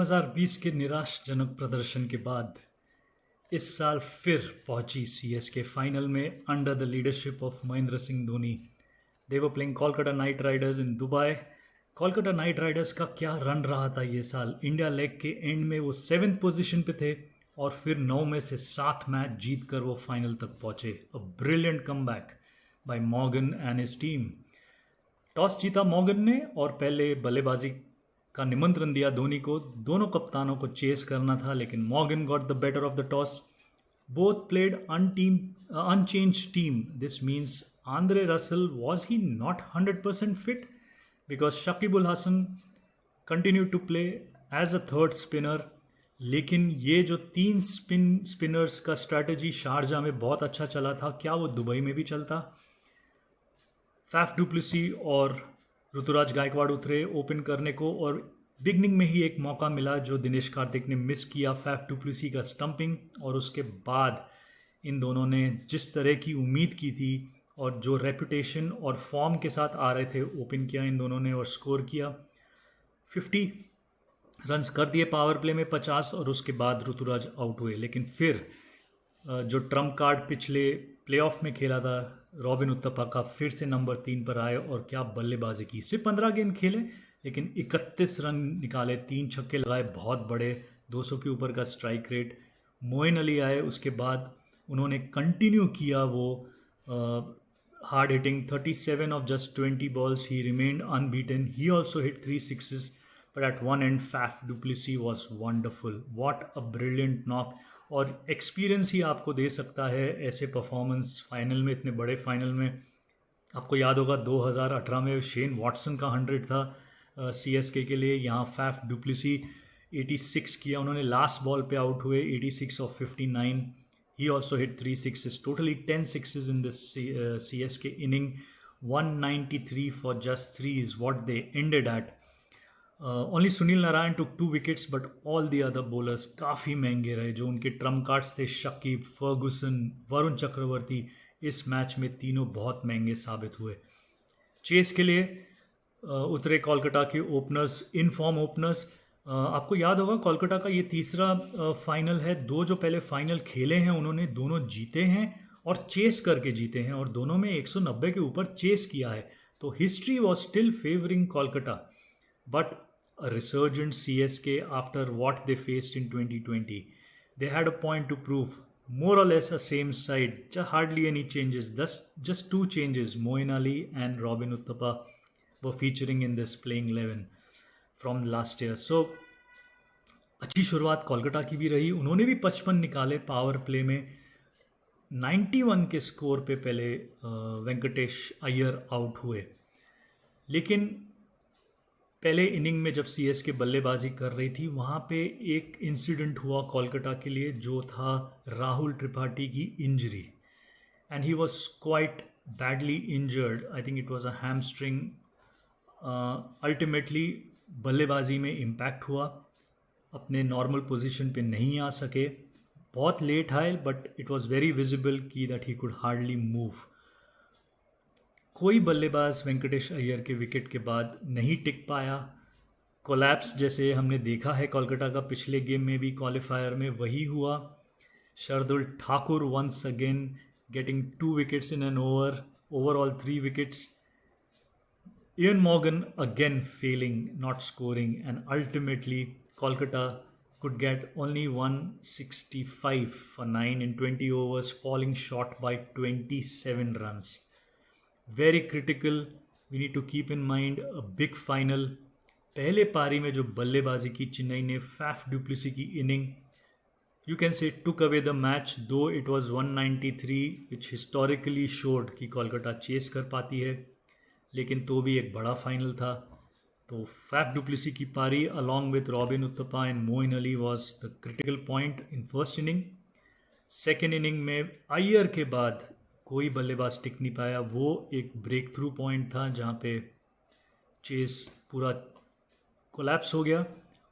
2020 के निराशजनक प्रदर्शन के बाद इस साल फिर पहुंची सीएसके फाइनल में under the leadership of Mahendra Singh Dhoni. They were playing Kolkata night Riders in Dubai. Kolkata night Riders का क्या रन रहा था ये साल। इंडिया लेग के एंड में वो 7th पोजीशन पे थे और फिर 9 में से 7 मैच जीत कर वो फाइनल तक पहुंचे। A brilliant comeback bye Morgan and his team. Toss जीता मॉर्गन ने और पहले बल्लेबाजी का निमंत्रण दिया धोनी को। दोनों कप्तानों को चेस करना था लेकिन Morgan got the better of the toss. Both played unchanged team. This means Andre Russell, was he not 100% fit? Because Shakib Al Hasan continued to play as a third spinner. लेकिन ये जो 3 spinners का strategy Sharjah में बहुत अच्छा चला था, क्या वो दुबई में भी चलता? फैफ डुप्लेसी और ऋतुराज गायकवाड़ उतरे ओपन करने को और बिगनिंग में ही एक मौका मिला जो दिनेश कार्तिक ने मिस किया, फैफ डुप्लेसी का स्टंपिंग। और उसके बाद इन दोनों ने जिस तरह की उम्मीद की थी और जो रेपुटेशन और फॉर्म के साथ आ रहे थे, ओपन किया इन दोनों ने और स्कोर किया। 50 रन्स कर दिए पावर प्ले में 50 और उसके बाद ऋतुराज आउट हुए। लेकिन फिर जो ट्रम्प कार्ड पिछले प्लेऑफ में खेला था रॉबिन उत्तपा का, फिर से नंबर 3 पर आए और क्या बल्लेबाजी की। सिर्फ 15 गेंद खेले लेकिन 31 रन निकाले, 3 छक्के लगाए बहुत बड़े, 200 के ऊपर का स्ट्राइक रेट। मोइन अली आए उसके बाद, उन्होंने कंटिन्यू किया वो hard hitting. 37 off just 20 balls he remained unbeaten. He also hit 3 sixes but at one end Faf Duplessis was wonderful. What a brilliant knock. और एक्सपीरियंस ही आपको दे सकता है ऐसे परफॉर्मेंस फाइनल में, इतने बड़े फाइनल में। आपको याद होगा 2018 में शेन वॉटसन का 100 था सीएसके के लिए। यहाँ फैफ डुप्लेसी 86 किया उन्होंने, लास्ट बॉल पे आउट हुए। 86 of 59। He also hit 3 sixes, totally 10 sixes in this CSK inning. 193 for just 3 is what they ended at. Only Sunil Narayan took 2 wickets but all the other bowlers काफ़ी महंगे रहे। जो उनके Trump cards थे, Shakib, Ferguson, Varun Chakravarthy, इस match में तीनों बहुत महंगे साबित हुए। चेस के लिए उतरे कोलकाता के ओपनर्स, इन फॉर्म ओपनर्स। आपको याद होगा कोलकाता का ये तीसरा फाइनल है। 2 जो पहले फाइनल खेले हैं उन्होंने दोनों जीते हैं और चेस करके जीते हैं और दोनों में 190 के ऊपर चेस किया है। तो history was still favouring Kolkata, but a resurgent CSK after what they faced in 2020. They had a point to prove. More or less a same side, hardly any changes. Just 2 changes. Moin Ali and Robin Uthappa were featuring in this playing 11 from last year. So अच्छी शुरुआत कोलकाता की भी रही। उन्होंने भी 55 निकाले power play में। 91 के स्कोर पे पहले वेंकटेश अय्यर आउट हुए। लेकिन पहले इनिंग में जब सीएसके बल्लेबाजी कर रही थी वहाँ पे एक इंसिडेंट हुआ कोलकाता के लिए, जो था राहुल त्रिपाठी की injury. And he was quite badly injured. I think it was a hamstring. Ultimately बल्लेबाजी में इम्पैक्ट हुआ, अपने नॉर्मल पोजीशन पे नहीं आ सके। बहुत लेट आए but it was very visible की that he could hardly move. कोई बल्लेबाज वेंकटेश अय्यर के विकेट के बाद नहीं टिक पाया। कोलैप्स जैसे हमने देखा है कोलकाता का पिछले गेम में भी, क्वालिफायर में वही हुआ। Shardul Thakur once again getting 2 wickets in an over, overall 3 wickets. Ian Morgan again failing, not scoring, and ultimately Kolkata could get only 165 for 9 in 20 overs, falling short by 27 runs. Very critical, we need to keep in mind a big final. पहले पारी में जो बल्लेबाजी की चेन्नई ने, Faf du Plessis की inning, you can say took away the match. Though it was 193 which historically showed कि Kolkata chess कर पाती है, लेकिन तो भी एक बड़ा फाइनल था। तो फैफ डुप्लेसी की पारी along with Robin Uthappa and Moeen Ali was the critical point in first inning. Second inning में अय्यर के बाद कोई बल्लेबाज टिक नहीं पाया। वो एक ब्रेक थ्रू पॉइंट था जहाँ पे चेस पूरा कोलैप्स हो गया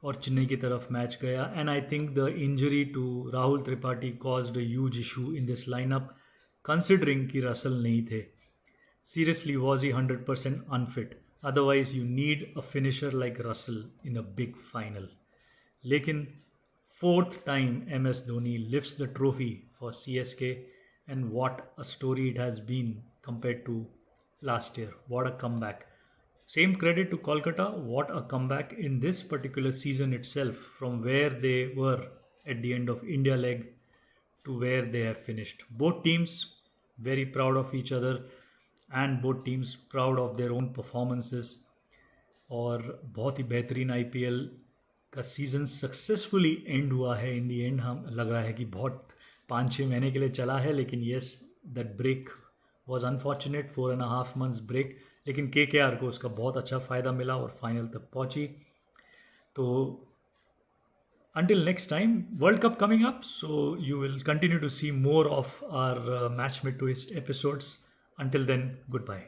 और चेन्नई की तरफ मैच गया। And I think the injury to Rahul Tripathi caused a huge issue in this lineup, considering कि रसल नहीं थे। Seriously was he 100% unfit? Otherwise you need a finisher like Russell in a big final. लेकिन fourth time MS Dhoni lifts the trophy for CSK, and what a story it has been compared to last year. What a comeback. Same credit to Kolkata. What a comeback in this particular season itself, from where they were at the end of India leg to where they have finished. Both teams very proud of each other, and both teams proud of their own performances. और बहुत ही बेहतरीन IPL का season successfully and हुआ है इन दी and. हम लग रहा है कि बहुत 5-6 महीने के लिए चला है, लेकिन yes that break was unfortunate, 4.5 months break, लेकिन के को उसका बहुत अच्छा फ़ायदा मिला और फाइनल तक पहुंची. तो until next time, World Cup coming up, so you will continue to see more of our Match Mid Twist episodes. Until then, goodbye.